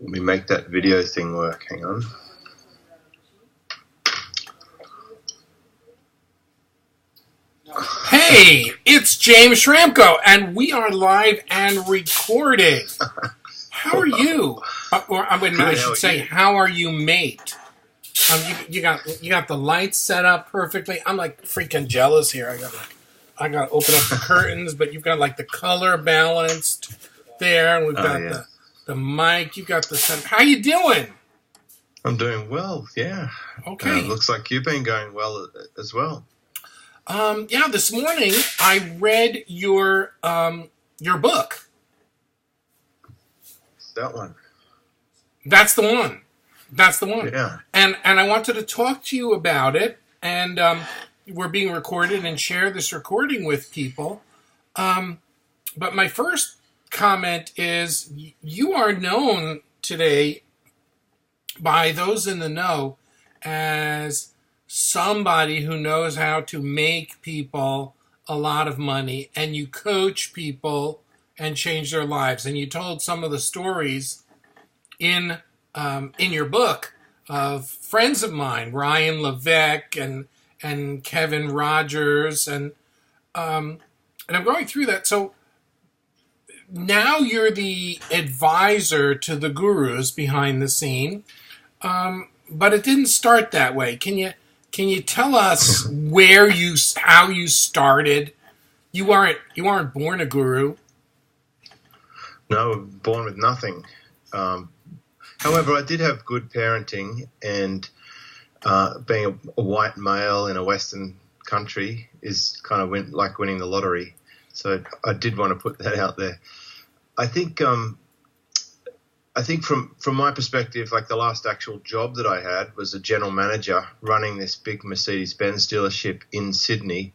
Let me make that video thing work. Hang on. Hey, it's James Schramko, and we are live and recording. How are you? I should say, how are you, mate? You got the lights set up perfectly. I'm like freaking jealous here. I got to open up the curtains, but you've got like the color balanced there, and we've got the mic. You've got the set. How you doing? I'm doing well. Yeah. Okay. Looks like you've been going well as well. This morning I read your book. That one. That's the one. That's the one. Yeah. And I wanted to talk to you about it. And we're being recorded and share this recording with people. But my first comment is you are known today by those in the know as somebody who knows how to make people a lot of money, and you coach people and change their lives. And you told some of the stories in your book of friends of mine, Ryan Levesque and Kevin Rogers, and I'm going through that. So now you're the advisor to the gurus behind the scene, but it didn't start that way. Can you tell us how you started? You weren't born a guru. No, born with nothing. However, I did have good parenting, and being a white male in a Western country is kind of like winning the lottery. So I did want to put that out there. I think from my perspective, like the last actual job that I had was a general manager running this big Mercedes-Benz dealership in Sydney,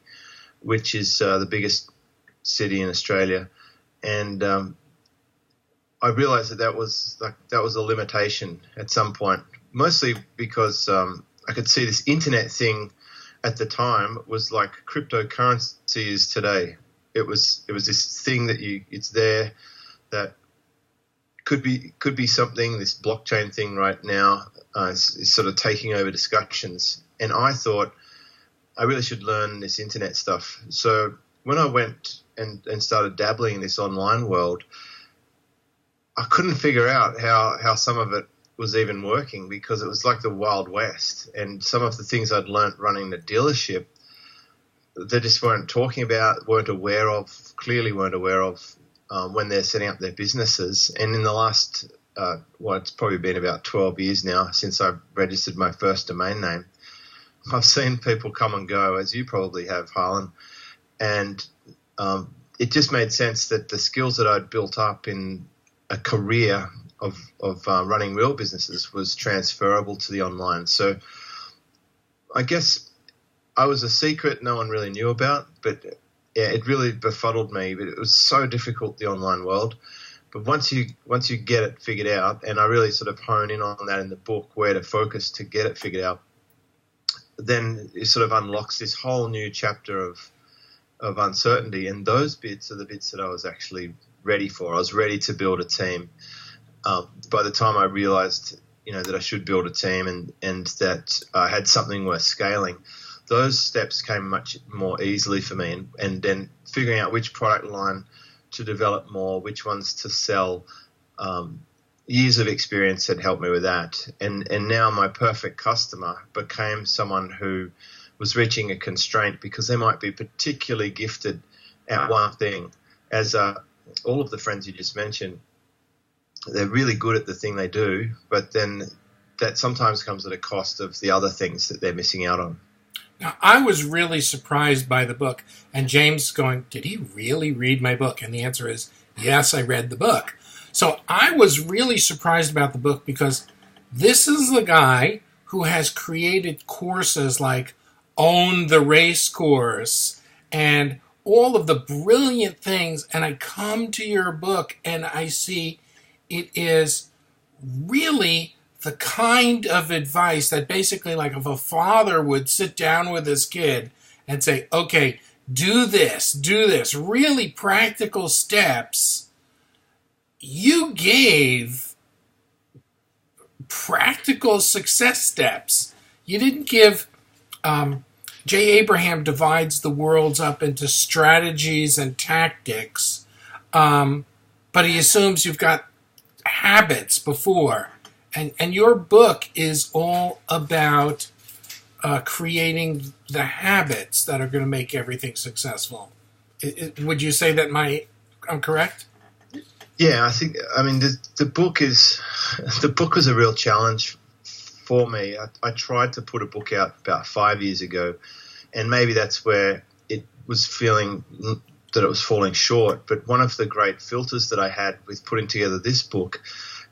which is the biggest city in Australia. And I realized that was a limitation at some point, mostly because I could see this internet thing at the time was like cryptocurrency is today. It was this thing that it's there that could be something, this blockchain thing right now is sort of taking over discussions. And I thought I really should learn this internet stuff. So when I went and started dabbling in this online world, I couldn't figure out how some of it was even working, because it was like the Wild West. And some of the things I'd learnt running the dealership, they just weren't aware of when they're setting up their businesses. And in the last, it's probably been about 12 years now since I registered my first domain name, I've seen people come and go, as you probably have, Harlan. And it just made sense that the skills that I'd built up in a career of running real businesses was transferable to the online. So I guess I was a secret no one really knew about, but yeah, it really befuddled me. But it was so difficult, the online world. But once you get it figured out, and I really sort of hone in on that in the book, where to focus to get it figured out, then it sort of unlocks this whole new chapter of uncertainty. And those bits are the bits that I was actually ready for. I was ready to build a team. By the time I realized, that I should build a team and that I had something worth scaling, those steps came much more easily for me. And then figuring out which product line to develop more, which ones to sell, years of experience had helped me with that. And now my perfect customer became someone who was reaching a constraint because they might be particularly gifted at one thing. As all of the friends you just mentioned, they're really good at the thing they do, but then that sometimes comes at a cost of the other things that they're missing out on. Now, I was really surprised by the book, and James going, did he really read my book? And the answer is, yes, I read the book. So I was really surprised about the book because this is the guy who has created courses like Own the Race Course and all of the brilliant things. And I come to your book and I see it is really the kind of advice that basically, like, if a father would sit down with his kid and say, okay, do this, really practical steps, you gave practical success steps. You didn't give. J. Abraham divides the worlds up into strategies and tactics, but he assumes you've got habits before. And your book is all about creating the habits that are going to make everything successful. Would you say that I'm correct? Yeah, I mean, the book was a real challenge for me. I tried to put a book out about 5 years ago, and maybe that's where it was feeling that it was falling short. But one of the great filters that I had with putting together this book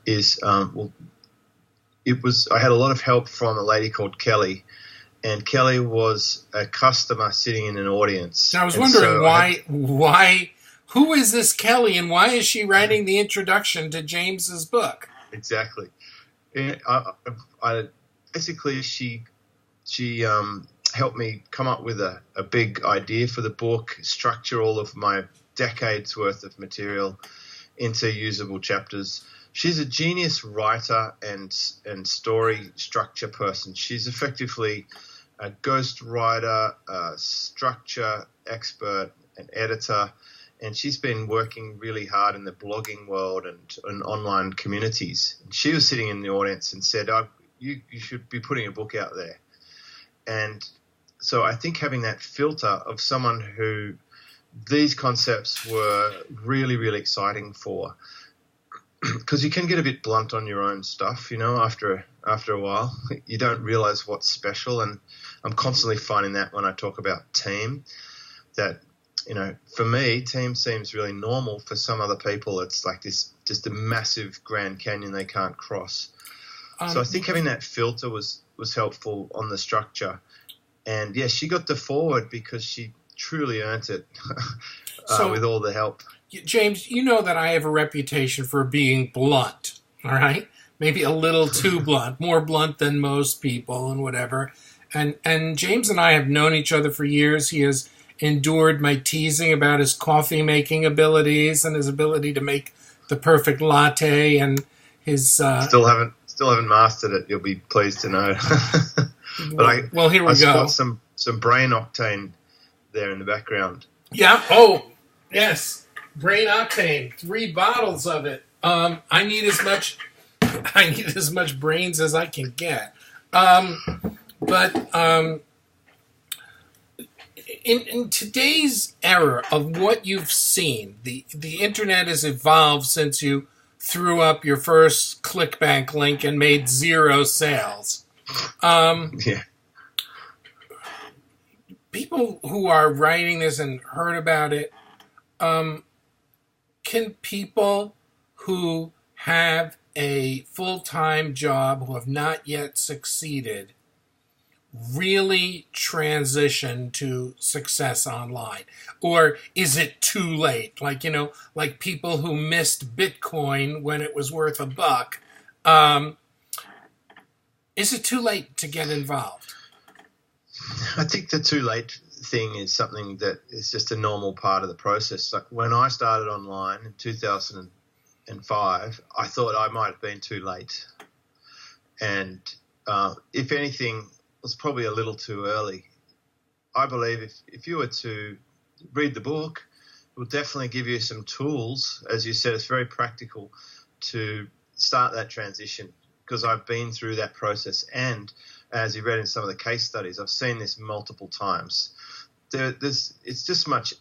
is, I had a lot of help from a lady called Kelly, and Kelly was a customer sitting in an audience. Now, I was wondering why. Who is this Kelly, and why is she writing the introduction to James's book? Exactly. Basically, she helped me come up with a big idea for the book, structure all of my decades worth of material into usable chapters. She's a genius writer and story structure person. She's effectively a ghost writer, a structure expert, an editor, and she's been working really hard in the blogging world and online communities. And she was sitting in the audience and said, you should be putting a book out there. And so I think having that filter of someone who these concepts were really, really exciting for, because you can get a bit blunt on your own stuff, after a while. You don't realize what's special. And I'm constantly finding that when I talk about team, that for me, team seems really normal. For some other people, it's like this, just a massive Grand Canyon they can't cross. So I think having that filter was helpful on the structure. And, yeah, she got the forward because she truly earned it with all the help. James, you know that I have a reputation for being blunt, all right? Maybe a little too blunt, more blunt than most people and whatever. And James and I have known each other for years. He has endured my teasing about his coffee-making abilities and his ability to make the perfect latte and his... Still haven't mastered it, you'll be pleased to know. But well, here we go. Spot some brain octane there in the background. Yeah. Oh, yes. Brain octane. 3 bottles of it. I need as much brains as I can get. But in today's era of what you've seen, the internet has evolved since you threw up your first ClickBank link and made 0 sales. Yeah. People who are writing this and heard about it, can people who have a full-time job who have not yet succeeded really transition to success online? Or is it too late? Like people who missed Bitcoin when it was worth $1. Is it too late to get involved? I think the too late thing is something that is just a normal part of the process. Like when I started online in 2005, I thought I might have been too late. And if anything, it was probably a little too early. I believe if you were to read the book, it will definitely give you some tools. As you said, it's very practical to start that transition, because I've been through that process. And as you read in some of the case studies, I've seen this multiple times. It's much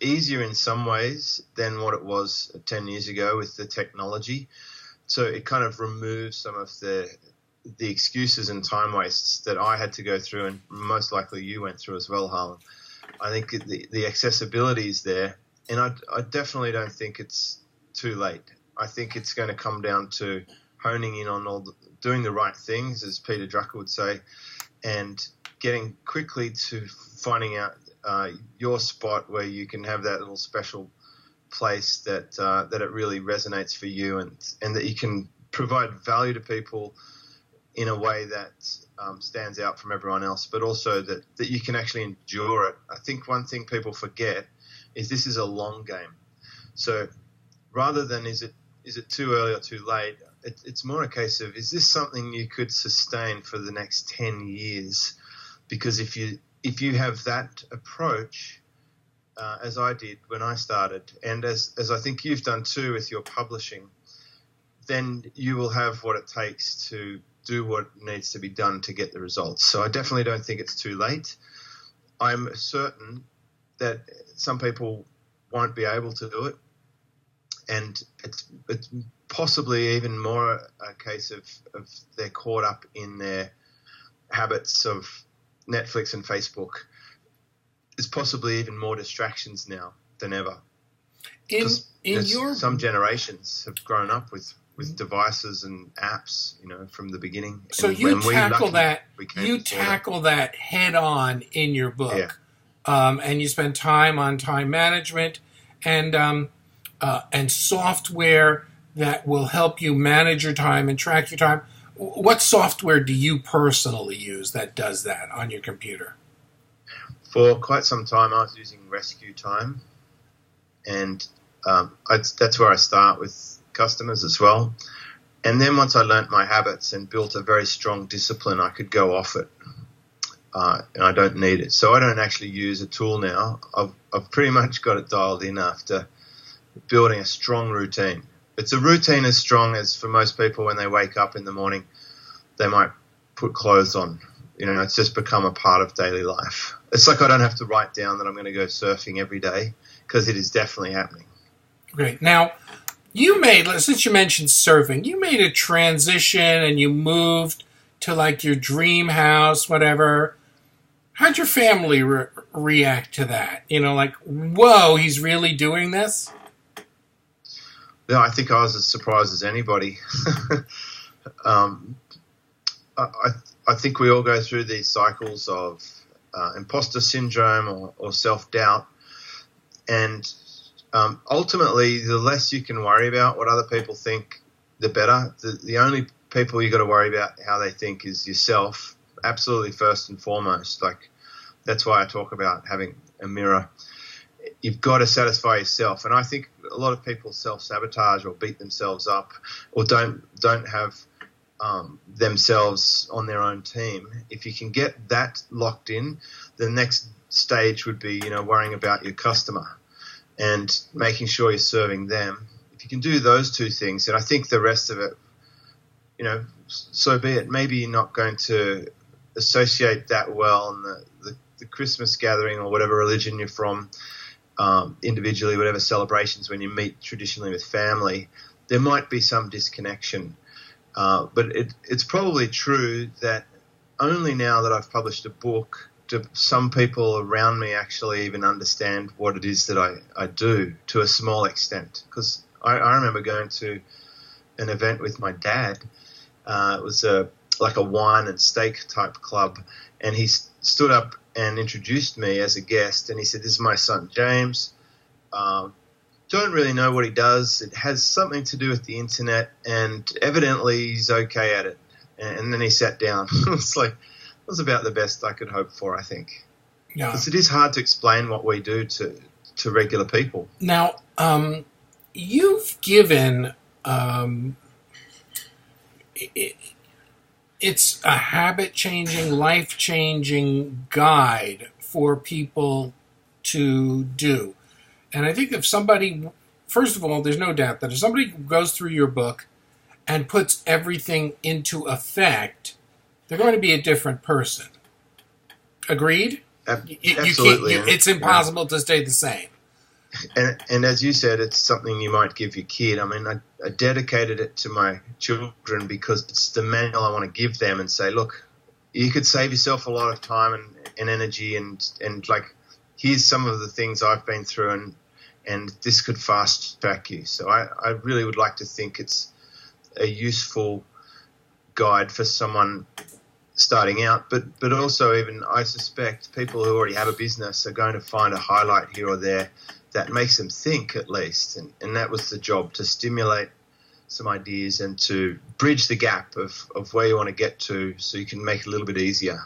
easier in some ways than what it was 10 years ago with the technology. So it kind of removes some of the excuses and time wastes that I had to go through, and most likely you went through as well, Harlan. I think the accessibility is there, and I definitely don't think it's too late. I think it's going to come down to honing in on doing the right things, as Peter Drucker would say, and getting quickly to finding out your spot where you can have that little special place that it really resonates for you, and that you can provide value to people in a way that stands out from everyone else, but also that you can actually endure it. I think one thing people forget is this is a long game. So rather than is it too early or too late, it's more a case of, is this something you could sustain for the next 10 years? Because if you have that approach, as I did when I started, and as I think you've done too with your publishing, then you will have what it takes to do what needs to be done to get the results. So I definitely don't think it's too late. I'm certain that some people won't be able to do it, and it's possibly even more a case of they're caught up in their habits of Netflix and Facebook. There's possibly even more distractions now than ever. Some generations have grown up with devices and apps, from the beginning. So you tackle that head on in your book. Yeah. And you spend time on time management and software that will help you manage your time and track your time. What software do you personally use that does that on your computer? For quite some time, I was using Rescue Time, and that's where I start with customers as well. And then once I learnt my habits and built a very strong discipline, I could go off it. And I don't need it. So I don't actually use a tool now. I've pretty much got it dialed in after building a strong routine. It's a routine as strong as, for most people, when they wake up in the morning, they might put clothes on. It's just become a part of daily life. It's like I don't have to write down that I'm going to go surfing every day, because it is definitely happening. Great. Now, since you mentioned surfing, you made a transition and you moved to like your dream house, whatever. How'd your family react to that? Like, whoa, he's really doing this? Yeah, I think I was as surprised as anybody. I think we all go through these cycles of imposter syndrome or self-doubt. And ultimately, the less you can worry about what other people think, the better. The only people you got to worry about how they think is yourself, absolutely first and foremost. Like, that's why I talk about having a mirror. You've got to satisfy yourself, and I think a lot of people self-sabotage or beat themselves up or don't have themselves on their own team. If you can get that locked in, the next stage would be worrying about your customer and making sure you're serving them. If you can do those two things, then I think the rest of it, so be it. Maybe you're not going to associate that well in the Christmas gathering or whatever religion you're from, individually, whatever celebrations when you meet traditionally with family, there might be some disconnection. But it's probably true that only now that I've published a book do some people around me actually even understand what it is that I do to a small extent. Because I remember going to an event with my dad. It was like a wine and steak type club, and he stood up and introduced me as a guest, and he said, "This is my son James. Don't really know what he does. It has something to do with the internet, and evidently he's okay at it." And then he sat down. It was about the best I could hope for, I think. Yeah. Because it is hard to explain what we do to regular people. Now, you've given it's a habit-changing, life-changing guide for people to do. And I think if somebody, first of all, there's no doubt that if somebody goes through your book and puts everything into effect, they're going to be a different person. Agreed? Absolutely. It's impossible to stay the same. And as you said, it's something you might give your kid. I mean, I dedicated it to my children because it's the manual I want to give them and say, look, you could save yourself a lot of time and energy and like, here's some of the things I've been through and this could fast track you. So I really would like to think it's a useful guide for someone starting out, but also even I suspect people who already have a business are going to find a highlight here or there that makes them think at least. And that was the job, to stimulate some ideas and to bridge the gap of where you want to get to so you can make it a little bit easier.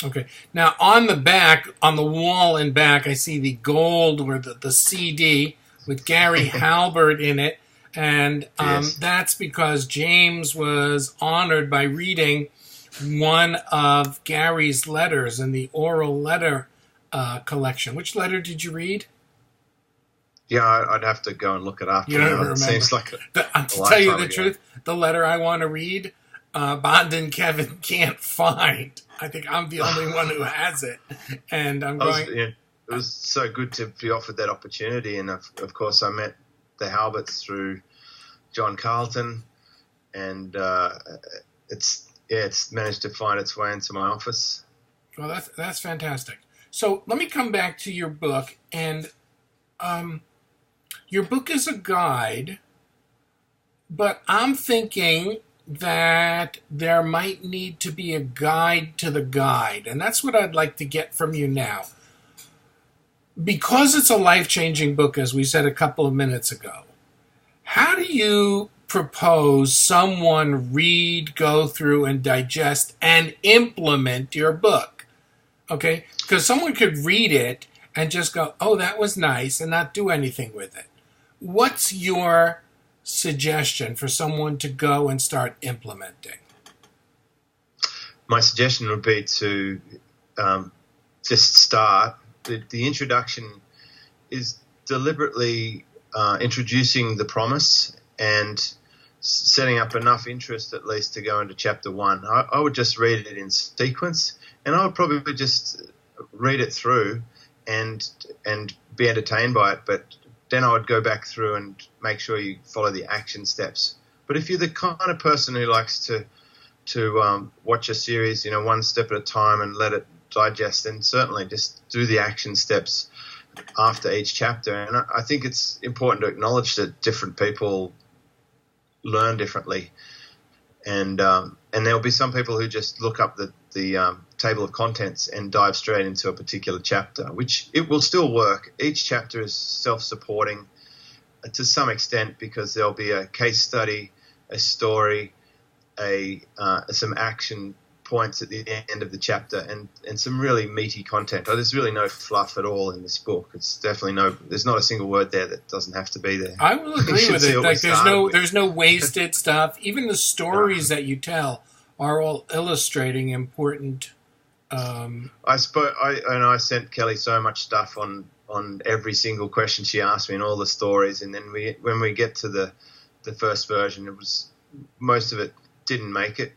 Okay. Now, on the back, on the wall and back, I see the gold or the CD with Gary Halbert in it. And Yes. that's because James was honored by reading one of Gary's letters in the oral letter collection. Which letter did you read? Yeah, I'd have to go and look it up. You don't remember. It seems like to tell you the truth, the letter I want to read, Bond and Kevin can't find. I think I'm the only one who has it. And I'm going... it was so good to be offered that opportunity. And, of course, I met the Halberts through John Carlton. And it's managed to find its way into my office. Well, that's fantastic. So let me come back to your book. And your book is a guide, but I'm thinking that there might need to be a guide to the guide. And that's what I'd like to get from you now. Because it's a life-changing book, as we said a couple of minutes ago, how do you propose someone read, go through, and digest and implement your book? Okay? Because someone could read it and just go, oh, that was nice, and not do anything with it. What's your suggestion for someone to go and start implementing? My suggestion would be to just start. The introduction is deliberately introducing the promise and setting up enough interest at least to go into chapter 1. I would just read it in sequence, and I would probably just read it through and be entertained by it, but then I would go back through and make sure you follow the action steps. But if you're the kind of person who likes to watch a series, one step at a time and let it digest, then certainly just do the action steps after each chapter. And I think it's important to acknowledge that different people learn differently. And there'll be some people who just look up the table of contents and dive straight into a particular chapter, which it will still work. Each chapter is self-supporting to some extent because there'll be a case study, a story, some action points at the end of the chapter, and some really meaty content. There's really no fluff at all in this book. It's definitely there's not a single word there that doesn't have to be there. I will agree with it. Like there's no wasted stuff. Even the stories that you tell are all illustrating important. I sent Kelly so much stuff on every single question she asked me and all the stories, and then when we get to the first version, it was most of it didn't make it,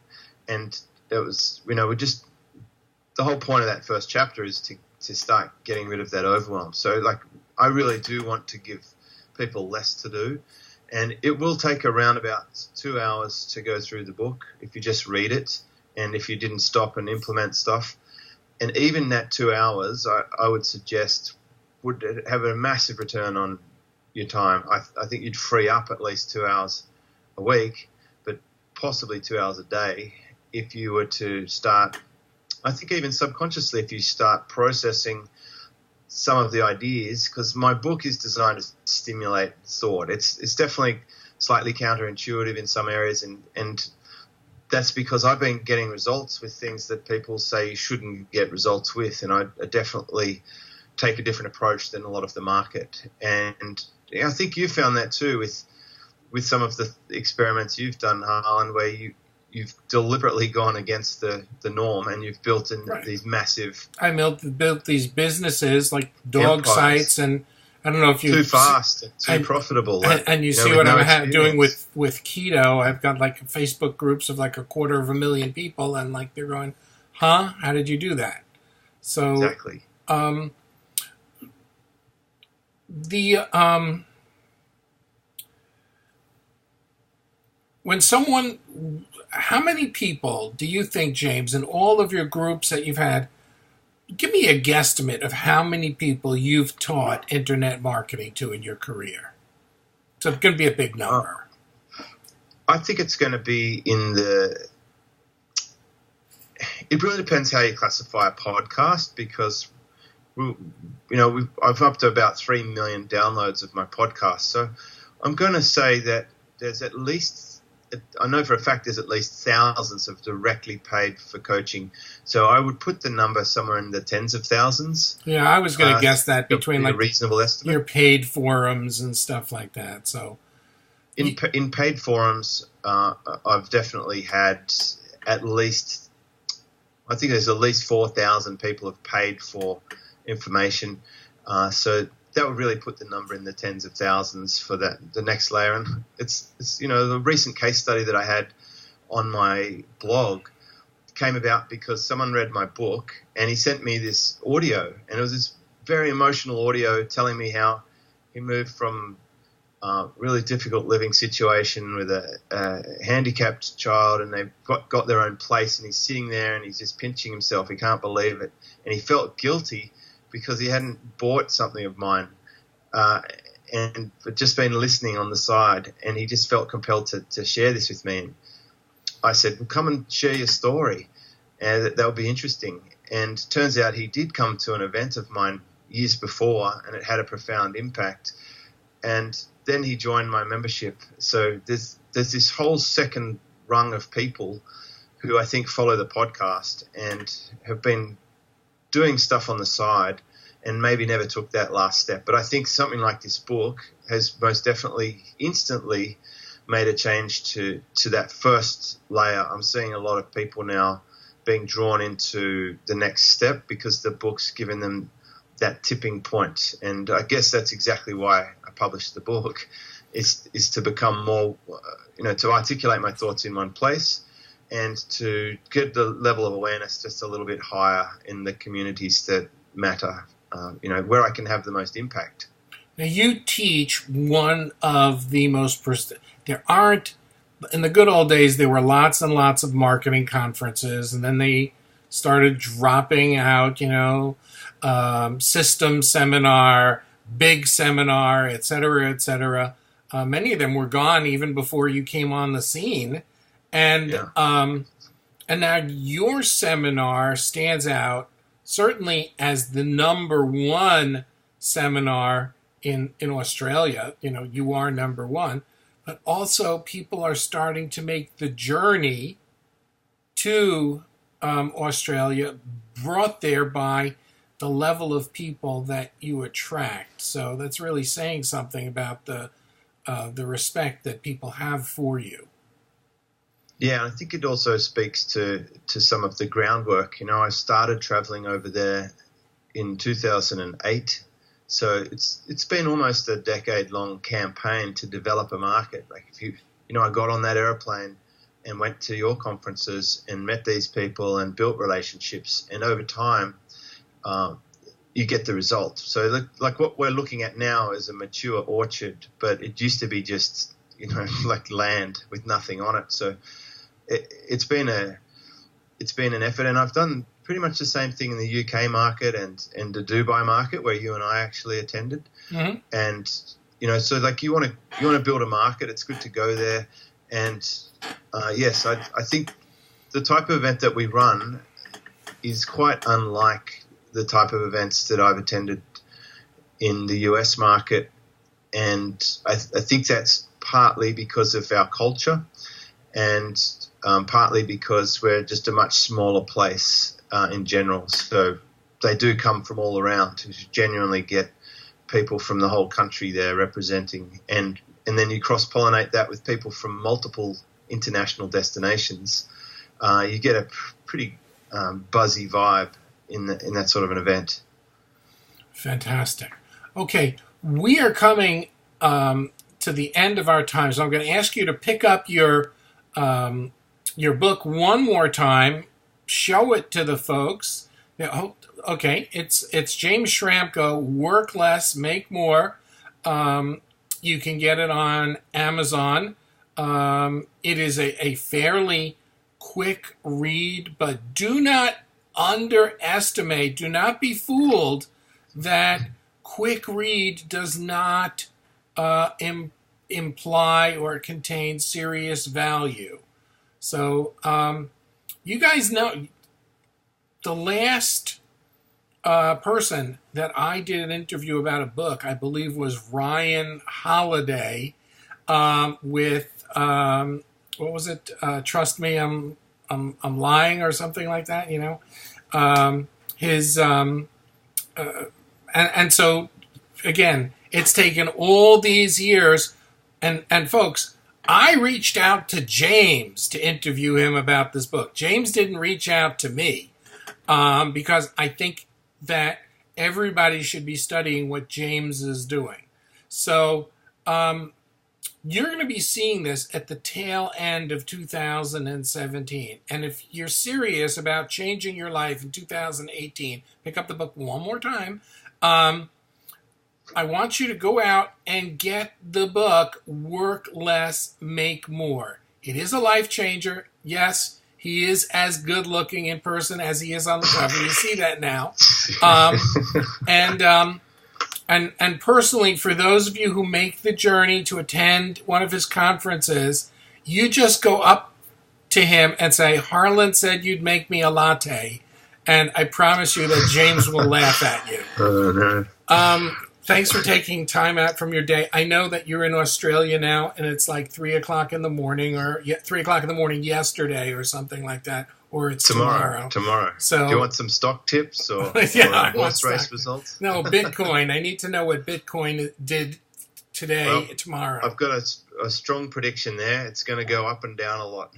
and it was the whole point of that first chapter is to start getting rid of that overwhelm. So I really do want to give people less to do, and it will take around about 2 hours to go through the book if you just read it and if you didn't stop and implement stuff. And even that 2 hours, I would suggest would have a massive return on your time. I think you'd free up at least 2 hours a week, but possibly 2 hours a day if you were to start, I think even subconsciously, if you start processing some of the ideas, because my book is designed to stimulate thought. It's definitely slightly counterintuitive in some areas, and that's because I've been getting results with things that people say you shouldn't get results with, and I definitely take a different approach than a lot of the market. And I think you found that too with some of the experiments you've done, Harlan, where you've deliberately gone against the norm and you've built these massive... I built these businesses like dog empires. Sites, and I don't know if you... Too fast, too profitable. And you see what I'm doing with keto. I've got Facebook groups of 250,000 people, and they're going, huh? How did you do that? So exactly. When someone... How many people do you think, James, in all of your groups that you've had, give me a guesstimate of how many people you've taught internet marketing to in your career? So it's going to be a big number. I think it's going to be it really depends how you classify a podcast, because I've up to about 3 million downloads of my podcast. So I'm going to say that there's at least, I know for a fact there's at least thousands of directly paid for coaching. So I would put the number somewhere in the tens of thousands. Yeah, I was going to guess that between a reasonable estimate. Your paid forums and stuff like that. So In paid forums, I've definitely had at least, I think there's at least 4,000 people have paid for information. So that would really put the number in the tens of thousands for the next layer. And it's the recent case study that I had on my blog came about because someone read my book and he sent me this audio, and it was this very emotional audio telling me how he moved from a really difficult living situation with a handicapped child, and they've got their own place, and he's sitting there and he's just pinching himself. He can't believe it. And he felt guilty because he hadn't bought something of mine and just been listening on the side, and he just felt compelled to share this with me. And I said, well, come and share your story, and that would be interesting. And turns out he did come to an event of mine years before, and it had a profound impact. And then he joined my membership. So there's this whole second rung of people who I think follow the podcast and have been doing stuff on the side and maybe never took that last step. But I think something like this book has most definitely instantly made a change to that first layer. I'm seeing a lot of people now being drawn into the next step because the book's given them that tipping point. And I guess that's exactly why I published the book, is to become more, to articulate my thoughts in one place and to get the level of awareness just a little bit higher in the communities that matter, where I can have the most impact. Now, you teach one of the most there aren't, in the good old days, there were lots and lots of marketing conferences, and then they started dropping out, system seminar, big seminar, et cetera, et cetera. Many of them were gone even before you came on the scene. And and now your seminar stands out certainly as the number one seminar in Australia. You are number one. But also people are starting to make the journey to Australia, brought there by the level of people that you attract. So that's really saying something about the respect that people have for you. Yeah, I think it also speaks to some of the groundwork. I started traveling over there in 2008. So it's been almost a decade-long campaign to develop a market. Like I got on that airplane and went to your conferences and met these people and built relationships. And over time, you get the result. So like what we're looking at now is a mature orchard, but it used to be just, like land with nothing on it. So it's been an effort, and I've done pretty much the same thing in the UK market and the Dubai market where you and I actually attended. Mm-hmm. And, so like you want to build a market, it's good to go there. And, yes, I think the type of event that we run is quite unlike the type of events that I've attended in the US market. And I think that's partly because of our culture and partly because we're just a much smaller place in general. So they do come from all around. You genuinely get people from the whole country there representing. And then you cross-pollinate that with people from multiple international destinations. You get a pretty buzzy vibe in that sort of an event. Fantastic. Okay, we are coming to the end of our time, so I'm going to ask you to pick up your book one more time, show it to the folks. Okay, it's James Schramko, Work Less, Make More. You can get it on Amazon. It is a fairly quick read, but do not underestimate, do not be fooled that quick read does not imply or contain serious value. So you guys know the last person that I did an interview about a book, I believe, was Ryan Holiday with what was it? Trust Me, I'm lying, or something like that. And so again, it's taken all these years, And folks, I reached out to James to interview him about this book. James didn't reach out to me because I think that everybody should be studying what James is doing. So you're going to be seeing this at the tail end of 2017. And if you're serious about changing your life in 2018, pick up the book one more time. I want you to go out and get the book, Work Less, Make More. It is a life changer. Yes, he is as good looking in person as he is on the cover. You see that now. And personally, for those of you who make the journey to attend one of his conferences, you just go up to him and say, Harlan said you'd make me a latte. And I promise you that James will laugh at you. Thanks for taking time out from your day. I know that you're in Australia now, and it's like 3 o'clock in the morning, or 3 o'clock in the morning yesterday, or something like that, or it's tomorrow. So, do you want some stock tips or, yeah, or horse race results? No, Bitcoin. I need to know what Bitcoin did today, tomorrow. I've got a strong prediction there. It's going to go up and down a lot.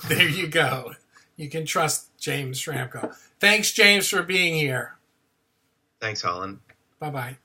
There you go. You can trust James Schramko. Thanks, James, for being here. Thanks, Harlan. Bye-bye.